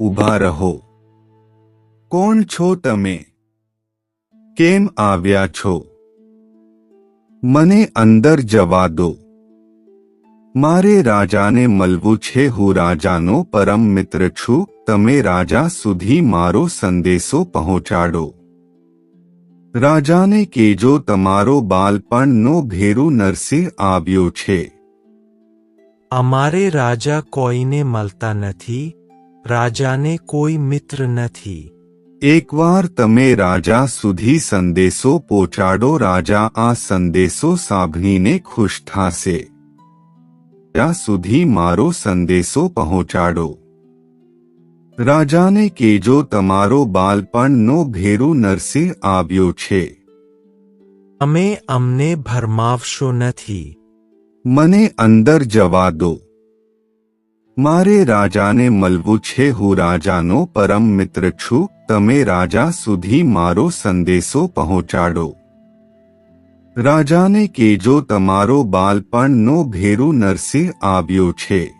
ઊભા રહો. કોણ છો તમે? કેમ આવ્યા છો? મને અંદર જવા દો. મારે રાજાને મળવું છે. હું રાજાનો પરમ મિત્ર છું. તમે રાજા સુધી મારો સંદેશો પહોંચાડો. રાજાને કહેજો તમારો બાળપણનો ભેરુ નરસિંહ આવ્યો છે. અમારે રાજા કોઈને મળતા નથી. રાજાને કોઈ મિત્ર નથી. એકવાર તમે રાજા સુધી સંદેશો પહોંચાડો. રાજા આ સંદેશો સાંભળીને ખુશ થશે. રાજા સુધી મારો સંદેશો પહોંચાડો. રાજાને કહેજો તમારો બાળપણનો ભેરુ નરસિંહ આવ્યો છે. તમે અમને ભરમાવશો નથી. મને અંદર જવા દો. મારે રાજાને મળવું છે. હું રાજાનો પરમ મિત્ર છું. તમે રાજા સુધી મારો સંદેશો પહોંચાડો. રાજાને કહેજો તમારો બાળપણનો ભેરુ નરસિંહ આવ્યો છે.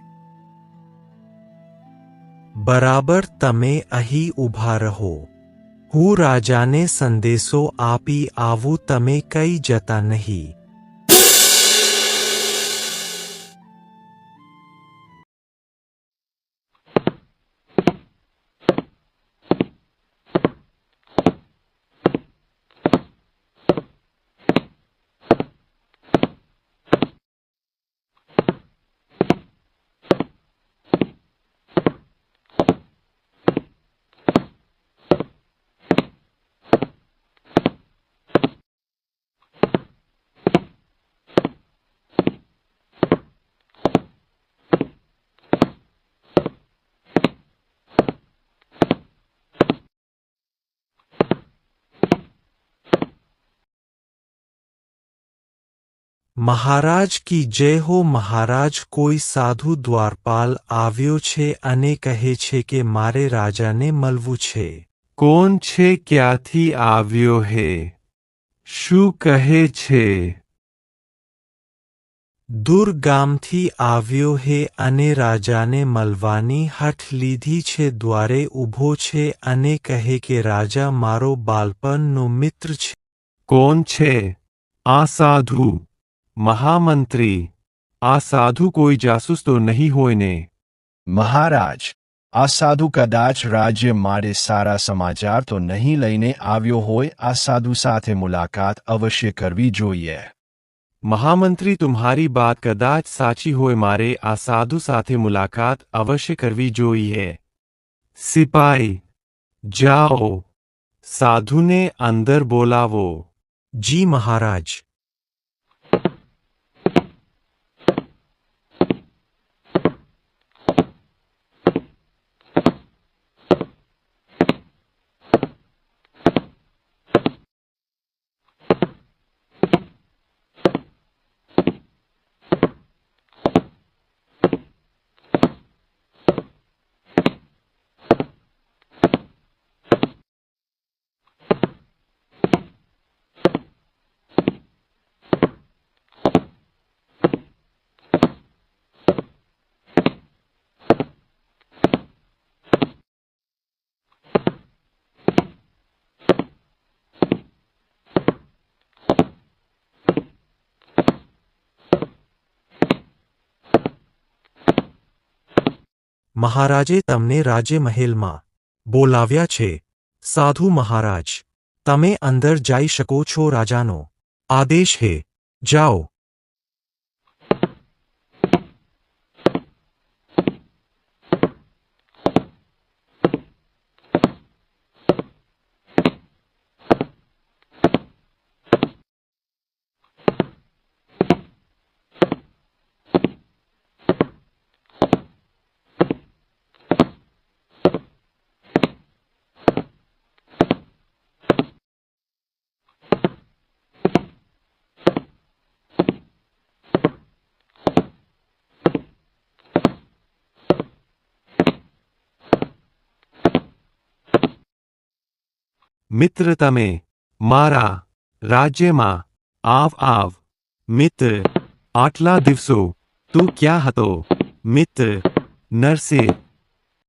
બરાબર, તમે અહીં ઊભા રહો. હું રાજાને સંદેશો આપી આવું. તમે કઈ જતા નહીં. મહારાજ કી જય હો. મહારાજ, કોઈ સાધુ દ્વારપાલ આવ્યો છે અને કહે છે કે મારે રાજાને મળવું છે. કોણ છે? ક્યાંથી આવ્યો હે? શું કહે છે? દૂર ગામથી આવ્યો હે અને રાજાને મળવાની હઠ લીધી છે. દ્વારે ઊભો છે અને કહે કે રાજા મારો બાળપણનો મિત્ર છે. કોણ છે આ સાધુ? મહામંત્રી, આ સાધુ કોઈ જાસૂસ તો નહીં હોય ને? મહારાજ, આ સાધુ કદાચ રાજ્ય માટે સારા સમાચાર તો નહીં લઈને આવ્યો હોય. આ સાધુ સાથે મુલાકાત અવશ્ય કરવી જોઈએ. મહામંત્રી, तुम्हारी बात કદાચ સાચી હોય. મારે આ સાધુ સાથે મુલાકાત અવશ્ય કરવી જોઈએ. સિપાઈ, જાઓ, સાધુને અંદર બોલાવો. જી મહારાજ. મહારાજે તમને રાજમહેલમાં બોલાવ્યા છે. સાધુ મહારાજ, તમે અંદર જઈ શકો છો. રાજાનો આદેશ હે. જાઓ. મિત્ર, તમે મારા રાજ્યમાં આવ. મિત્ર, આટલા દિવસો તું ક્યાં હતો? મિત્ર, નરસિંહ